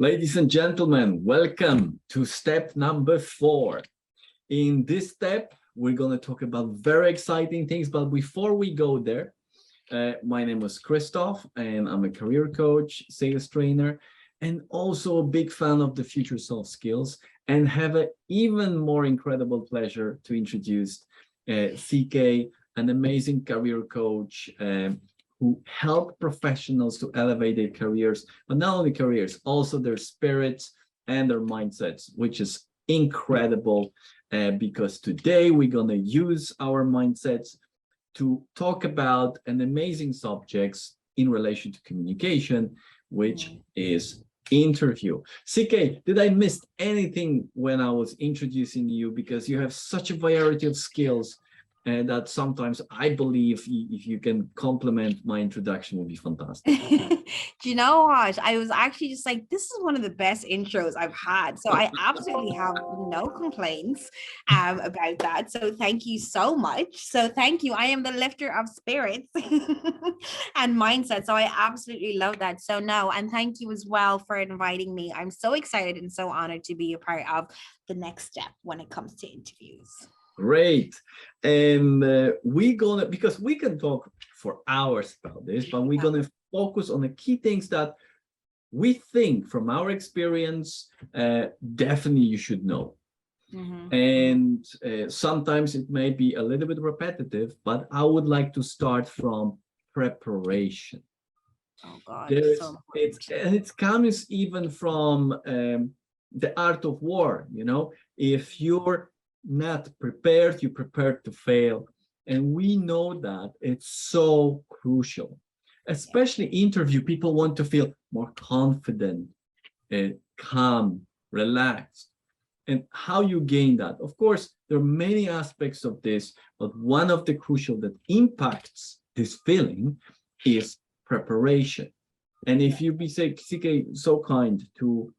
Ladies and gentlemen, welcome to step number 4. In this step, we're going to talk about very exciting things. But before we go there, my name is Kristof, and I'm a career coach, sales trainer, and also a big fan of the future soft skills, and have an even more incredible pleasure to introduce CK, an amazing career coach who help professionals to elevate their careers, but not only careers, also their spirits and their mindsets, which is incredible because today we're going to use our mindsets to talk about an amazing subjects in relation to communication, which is interview. CK, did I miss anything when I was introducing you? Because you have such a variety of skills, and that sometimes I believe if you can complement my introduction would be fantastic. Do you know what? I was actually just like, this is one of the best intros I've had. So I absolutely have no complaints about that. So thank you so much. So thank you. I am the lifter of spirits and mindset. So I absolutely love that. So no, and thank you as well for inviting me. I'm so excited and so honored to be a part of the next step when it comes to interviews. Great. And we're gonna, because we can talk for hours about this, but we're gonna focus on the key things that we think from our experience definitely you should know. And sometimes it may be a little bit repetitive, but I would like to start from preparation. Oh God, it comes even from the art of war. You know, if you're not prepared, you're prepared to fail. And we know that it's so crucial, especially interview. People want to feel more confident, calm, relaxed. And how you gain that? Of course, there are many aspects of this, but one of the crucial that impacts this feeling is preparation. And if you be CK, so kind to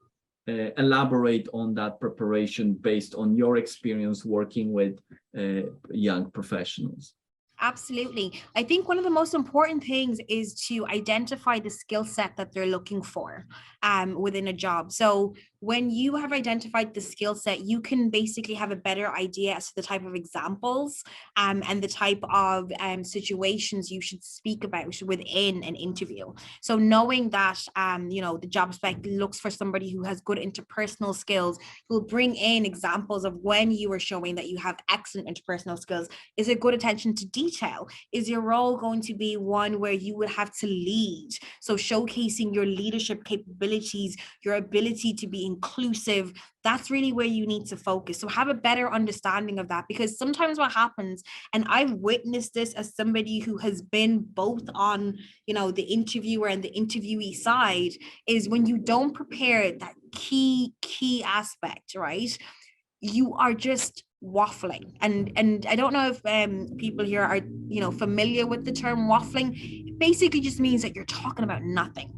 elaborate on that preparation based on your experience working with young professionals. Absolutely. I think one of the most important things is to identify the skill set that they're looking for within a job. So when you have identified the skill set, you can basically have a better idea as to the type of examples and the type of situations you should speak about within an interview. So knowing that, the job spec looks for somebody who has good interpersonal skills, will bring in examples of when you are showing that you have excellent interpersonal skills. Is it good attention to detail? Is your role going to be one where you would have to lead? So showcasing your leadership capabilities, your ability to be inclusive, that's really where you need to focus. So have a better understanding of that, because sometimes what happens, and I've witnessed this as somebody who has been both on, the interviewer and the interviewee side, is when you don't prepare that key aspect, right? You are just waffling. And I don't know if people here are, familiar with the term waffling. It basically just means that you're talking about nothing.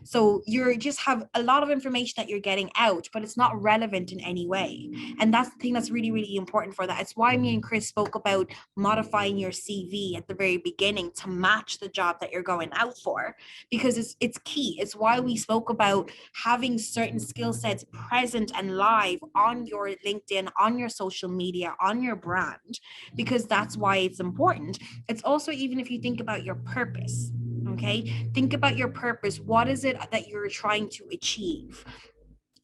So you're just have a lot of information that you're getting out, but it's not relevant in any way. And that's the thing that's really, really important for that. It's why me and Chris spoke about modifying your CV at the very beginning to match the job that you're going out for, because it's key. It's why we spoke about having certain skill sets present and live on your LinkedIn, on your social media, on your brand, because that's why it's important. It's also, even if you think about your purpose. Okay, think about your purpose. What is it that you're trying to achieve?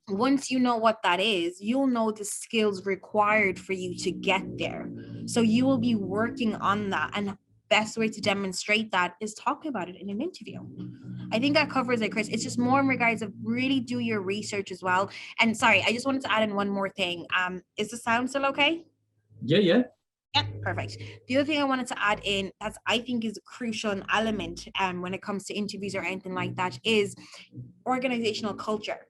Once you know what that is, you'll know the skills required for you to get there. So you will be working on that. And best way to demonstrate that is talking about it in an interview. I think that covers it, Chris. It's just more in regards of really do your research as well. And sorry, I just wanted to add in one more thing. Is the sound still okay? Yeah. Yeah, perfect. The other thing I wanted to add in that I think is a crucial element when it comes to interviews or anything like that is organizational culture.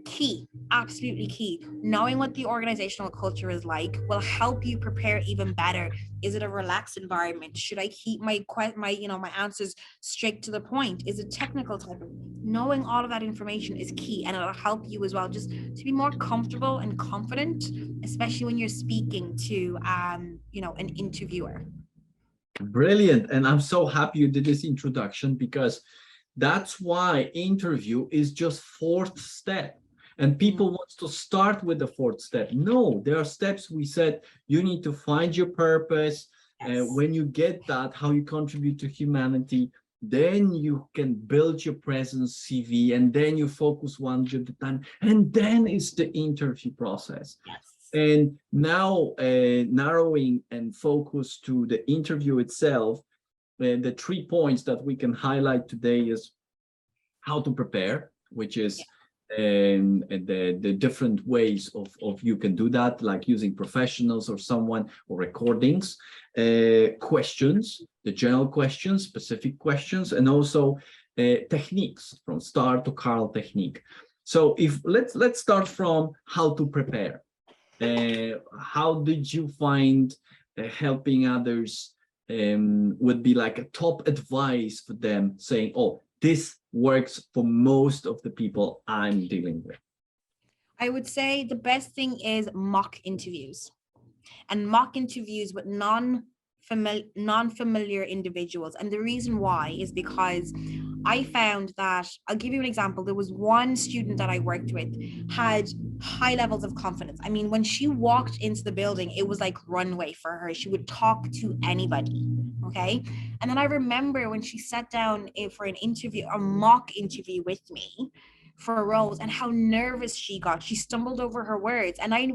Key, absolutely key. Knowing what the organizational culture is like will help you prepare even better. Is it a relaxed environment? Should I keep my answers straight to the point? Is it technical type of? Knowing all of that information is key, and it'll help you as well just to be more comfortable and confident, especially when you're speaking to an interviewer. Brilliant. And I'm so happy you did this introduction, because That's why interview is just fourth step. And people want to start with the fourth step. No, there are steps we said you need to find your purpose. Yes. When you get that, how you contribute to humanity, then you can build your presence CV, and then you focus one job at a time. And then it's the interview process. Yes. And now narrowing and focus to the interview itself, the 3 points that we can highlight today is how to prepare, which is the different ways of you can do that, like using professionals or someone or recordings, questions, the general questions, specific questions, and also techniques from STAR to Carl technique. So if let's start from how to prepare. How did you find helping others would be like a top advice for them, saying, oh, this works for most of the people I'm dealing with? I would say the best thing is mock interviews, and mock interviews with non-familiar individuals. And the reason why is because I found that, I'll give you an example. There was one student that I worked with had high levels of confidence. I mean, when she walked into the building, it was like runway for her. She would talk to anybody. Okay. And then I remember when she sat down for an interview, a mock interview with me for roles, and how nervous she got. She stumbled over her words, and I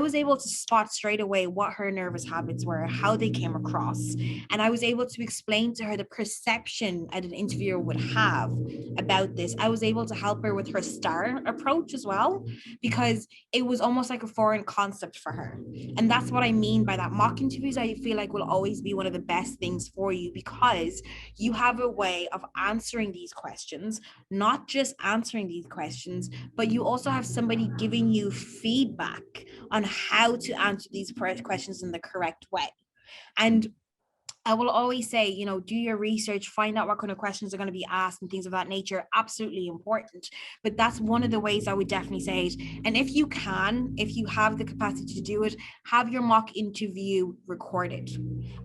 was able to spot straight away what her nervous habits were, how they came across, and I was able to explain to her the perception that an interviewer would have about this. I was able to help her with her STAR approach as well, because it was almost like a foreign concept for her. And that's what I mean by that. Mock interviews, I feel like, will always be one of the best things for you, because you have a way of answering these questions, not just answering these questions, but you also have somebody giving you feedback on how to answer these questions in the correct way. And I will always say, you know, do your research, find out what kind of questions are going to be asked and things of that nature. Absolutely important. But that's one of the ways I would definitely say it. And if you can, if you have the capacity to do it, have your mock interview recorded.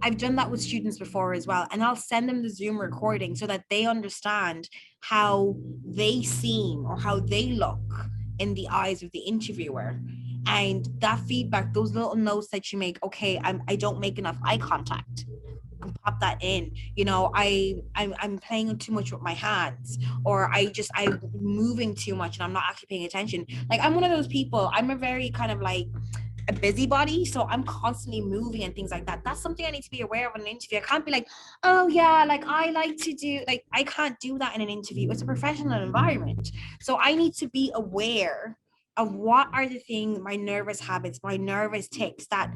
I've done that with students before as well. And I'll send them the Zoom recording so that they understand how they seem or how they look in the eyes of the interviewer. And that feedback, those little notes that you make, okay, I don't make enough eye contact, pop that in. You know, I'm playing too much with my hands, or I'm moving too much and I'm not actually paying attention. Like, I'm one of those people, I'm a very kind of like a busybody, so I'm constantly moving and things like that. That's something I need to be aware of in an interview. I can't be like, oh yeah, like I like to do, like, I can't do that in an interview. It's a professional environment, so I need to be aware of what are the things, my nervous habits, my nervous tics that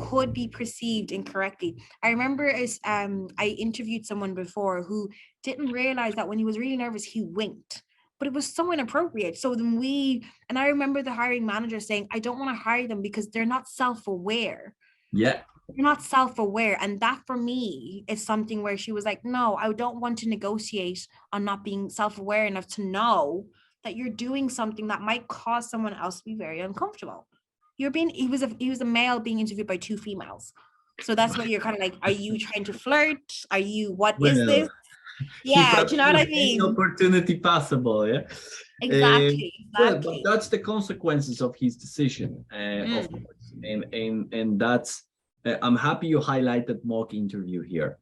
could be perceived incorrectly. I remember I interviewed someone before who didn't realize that when he was really nervous, he winked, but it was so inappropriate. So then and I remember the hiring manager saying, I don't want to hire them because they're not self-aware. Yeah. You're not self-aware. And that for me is something where she was like, no, I don't want to negotiate on not being self-aware enough to know that you're doing something that might cause someone else to be very uncomfortable. He was a male being interviewed by 2 females. So that's what you're kind of like, are you trying to flirt? What is this? Yeah, do you know what I mean? Any opportunity possible, yeah. Exactly. Well, but that's the consequences of his decision, of course. And that's, I'm happy you highlighted mock interview here.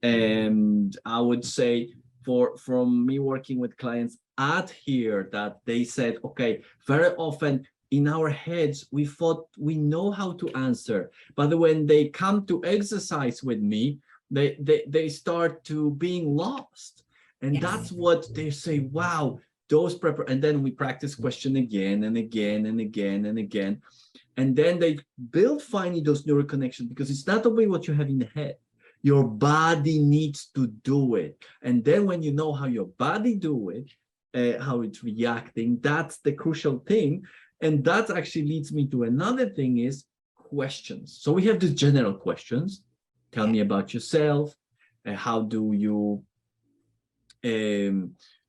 And I would say, from me working with clients at here, that they said, okay, very often in our heads, we thought we know how to answer, but when they come to exercise with me, they start to being lost. And that's what they say, wow, those and then we practice question again and again and again and again. And then they build finally those neural connections, because it's not only what you have in the head. Your body needs to do it. And then when you know how your body do it, how it's reacting, that's the crucial thing. And that actually leads me to another thing, is questions. So we have the general questions. Tell me about yourself. How do you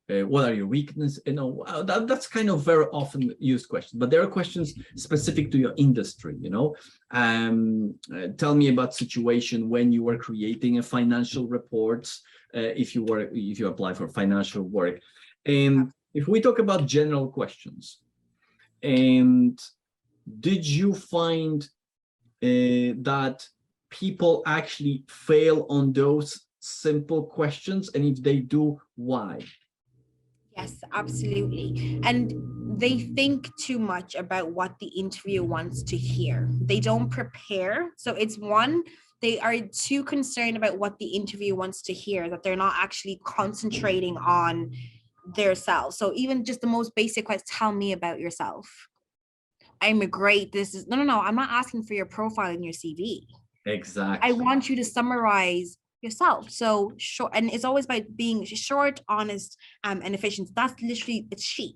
what are your weaknesses? That's kind of very often used questions, but there are questions specific to your industry. Tell me about situation when you were creating a financial reports, if you apply for financial work. And if we talk about general questions, and did you find that people actually fail on those simple questions? And if they do, why? Yes, absolutely. And they think too much about what the interview wants to hear. They don't prepare. So it's one, they are too concerned about what the interview wants to hear that they're not actually concentrating on their self. So even just the most basic question, tell me about yourself. I'm a great, this is, no, I'm not asking for your profile in your CV. Exactly. I want you to summarize yourself. So short, and it's always by being short, honest, and efficient. That's literally, it's she.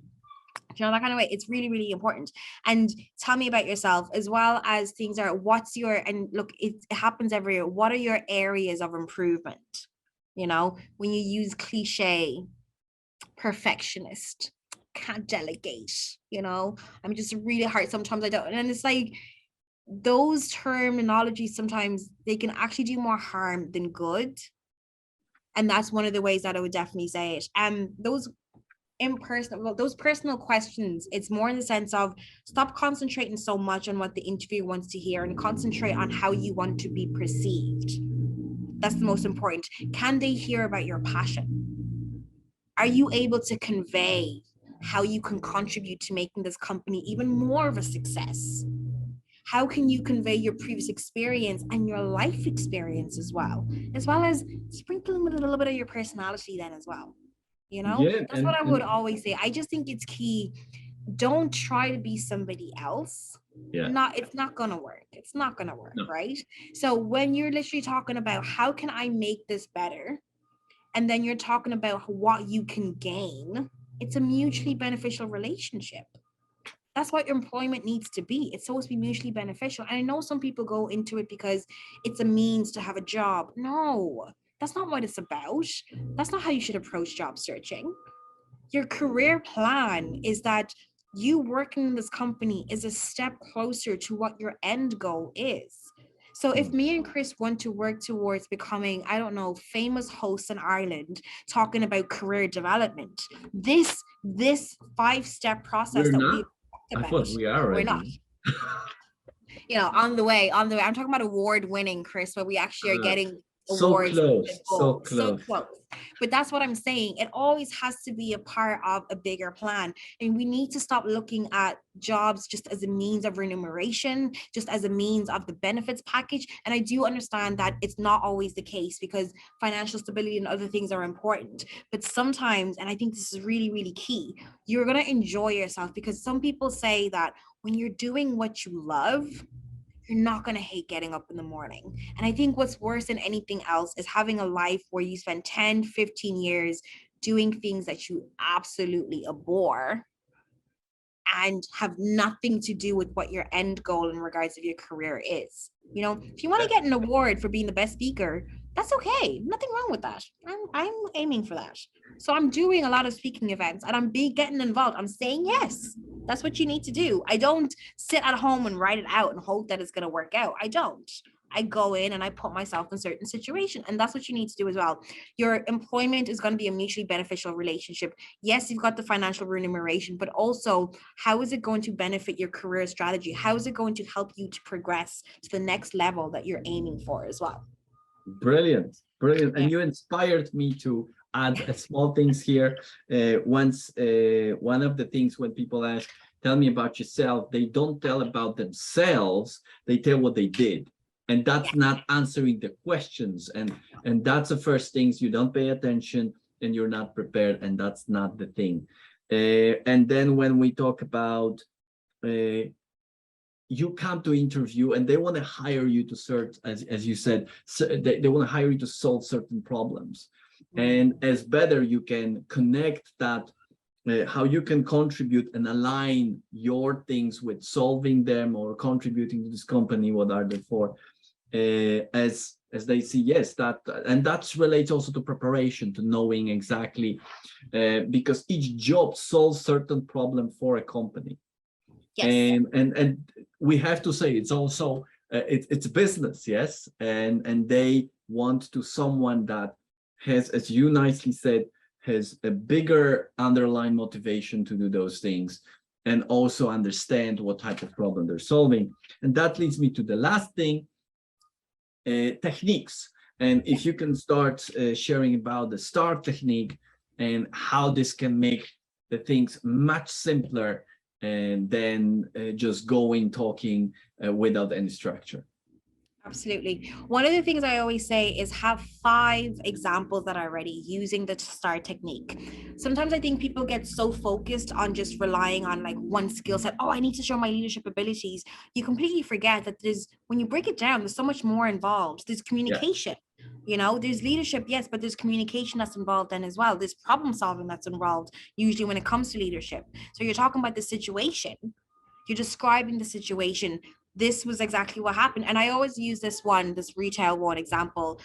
That kind of way. It's really, really important. And tell me about yourself, as well as things are, what's your, and look, it happens every year. What are your areas of improvement? When you use cliche, perfectionist, can't delegate, I'm just really hard. Sometimes I don't. And it's like, those terminologies, sometimes they can actually do more harm than good. And that's one of the ways that I would definitely say it. Those personal questions, it's more in the sense of stop concentrating so much on what the interviewer wants to hear and concentrate on how you want to be perceived. That's the most important. Can they hear about your passion? Are you able to convey how you can contribute to making this company even more of a success? How can you convey your previous experience and your life experience as well as sprinkling with a little bit of your personality then as well? Yeah, That's what I would always say. I just think it's key. Don't try to be somebody else. Yeah. It's not gonna work. It's not gonna work, No. right? So when you're literally talking about how can I make this better, and then you're talking about what you can gain, it's a mutually beneficial relationship. That's what employment needs to be. It's supposed to be mutually beneficial. And I know some people go into it because it's a means to have a job. No, that's not what it's about. That's not how you should approach job searching. Your career plan is that you working in this company is a step closer to what your end goal is. So if me and Chris want to work towards becoming, I don't know, famous hosts in Ireland, talking about career development, this 5-step process We're that not? we I about, thought we are we're already. not. On the way. I'm talking about award winning, Chris, where we actually are getting awards. So So close. close. But that's what I'm saying. It always has to be a part of a bigger plan. And we need to stop looking at jobs just as a means of remuneration, just as a means of the benefits package. And I do understand that it's not always the case because financial stability and other things are important. But sometimes, and I think this is really, really key, you're going to enjoy yourself, because some people say that when you're doing what you love, you're not going to hate getting up in the morning. And I think what's worse than anything else is having a life where you spend 10, 15 years doing things that you absolutely abhor and have nothing to do with what your end goal in regards of your career is. If you want to get an award for being the best speaker, that's okay. Nothing wrong with that. I'm aiming for that. So I'm doing a lot of speaking events and I'm getting involved. I'm saying yes. That's what you need to do. I don't sit at home and write it out and hope that it's going to work out. I don't. I go in and I put myself in certain situations, and that's what you need to do as well. Your employment is going to be a mutually beneficial relationship. Yes, you've got the financial remuneration, but also how is it going to benefit your career strategy? How is it going to help you to progress to the next level that you're aiming for as well? Brilliant. And you inspired me to add small things here. Once one of the things when people ask, tell me about yourself, they don't tell about themselves, they tell what they did. And that's not answering the questions. And that's the first things, you don't pay attention and you're not prepared, and that's not the thing. And then when we talk about you come to interview and they want to hire you to search, as you said, so they want to hire you to solve certain problems. And as better you can connect that, how you can contribute and align your things with solving them or contributing to this company, what are they for, as as they see, yes, that, and that relates also to preparation, to knowing exactly, because each job solves certain problem for a company. Yes. And we have to say it's also it's business, yes, and they want to someone that has, as you nicely said, has a bigger underlying motivation to do those things and also understand what type of problem they're solving. And that leads me to the last thing, techniques. And if you can start sharing about the STAR technique and how this can make the things much simpler and then just going talking without any structure. Absolutely. One of the things I always say is have 5 examples that are ready using the STAR technique. Sometimes I think people get so focused on just relying on like one skill set. Oh, I need to show my leadership abilities. You completely forget that when you break it down, there's so much more involved. There's communication. There's leadership, yes, but there's communication that's involved then as well. There's problem solving that's involved usually when it comes to leadership. So you're talking about the situation. You're describing the situation. This was exactly what happened. And I always use this retail one example.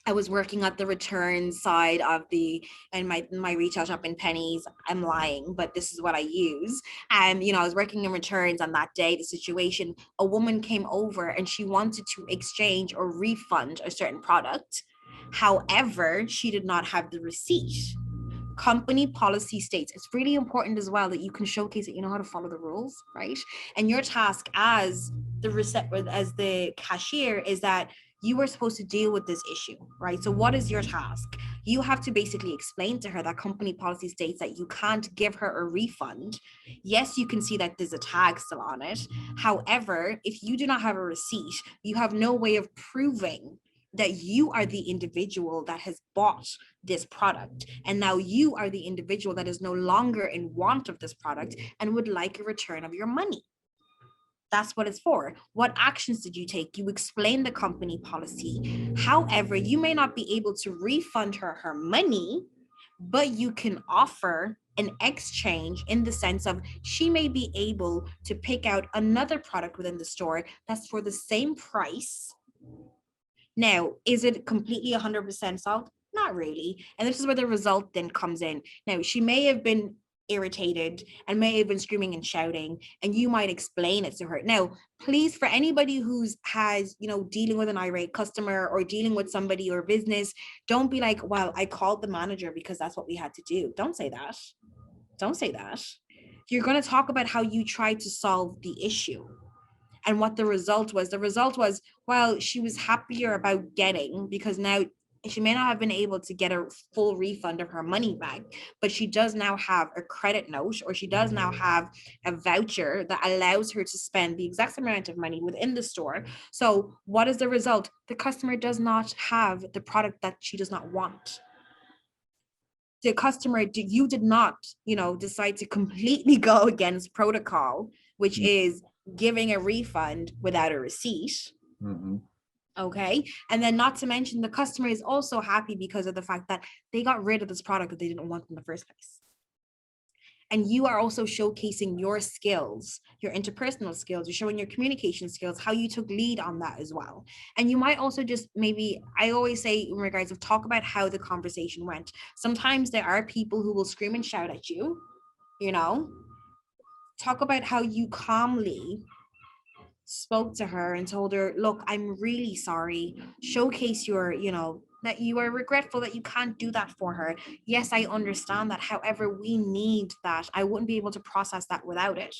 I was working at the return side of my retail shop in Pennies. I'm lying, but this is what I use. And, I was working in returns on that day, the situation, a woman came over and she wanted to exchange or refund a certain product. However, she did not have the receipt. Company policy states it's really important as well that you can showcase that you know how to follow the rules, right? And your task as the cashier is that you are supposed to deal with this issue, right? So what is your task? You have to basically explain to her that company policy states that you can't give her a refund. Yes, you can see that there's a tag still on it. However, if you do not have a receipt, you have no way of proving that you are the individual that has bought this product. And now you are the individual that is no longer in want of this product and would like a return of your money. That's what it's for. What actions did you take? You explain the company policy. However, you may not be able to refund her money, but you can offer an exchange in the sense of she may be able to pick out another product within the store that's for the same price. Now, is it completely 100% solved? Not really. And this is where the result then comes in. Now, she may have been irritated and may have been screaming and shouting, and you might explain it to her. Now, please, for anybody who's dealing with an irate customer or dealing with somebody or business, don't be like, well, I called the manager because that's what we had to do. Don't say that. Don't say that. You're going to talk about how you tried to solve the issue. And what the result was. The result was, well, she was happier about getting, because now she may not have been able to get a full refund of her money back, but she does now have a credit note, or she does now have a voucher that allows her to spend the exact amount of money within the store. So what is the result? The customer does not have the product that she does not want. The customer, you did not, decide to completely go against protocol, which is giving a refund without a receipt. Mm-hmm. Okay. And then not to mention the customer is also happy because of the fact that they got rid of this product that they didn't want in the first place. And you are also showcasing your skills, your interpersonal skills, you're showing your communication skills, how you took lead on that as well. And you might also just I always say in regards of talk about how the conversation went. Sometimes there are people who will scream and shout at you, talk about how you calmly spoke to her and told her, look, I'm really sorry. Showcase your, that you are regretful that you can't do that for her. Yes, I understand that. However, we need that. I wouldn't be able to process that without it.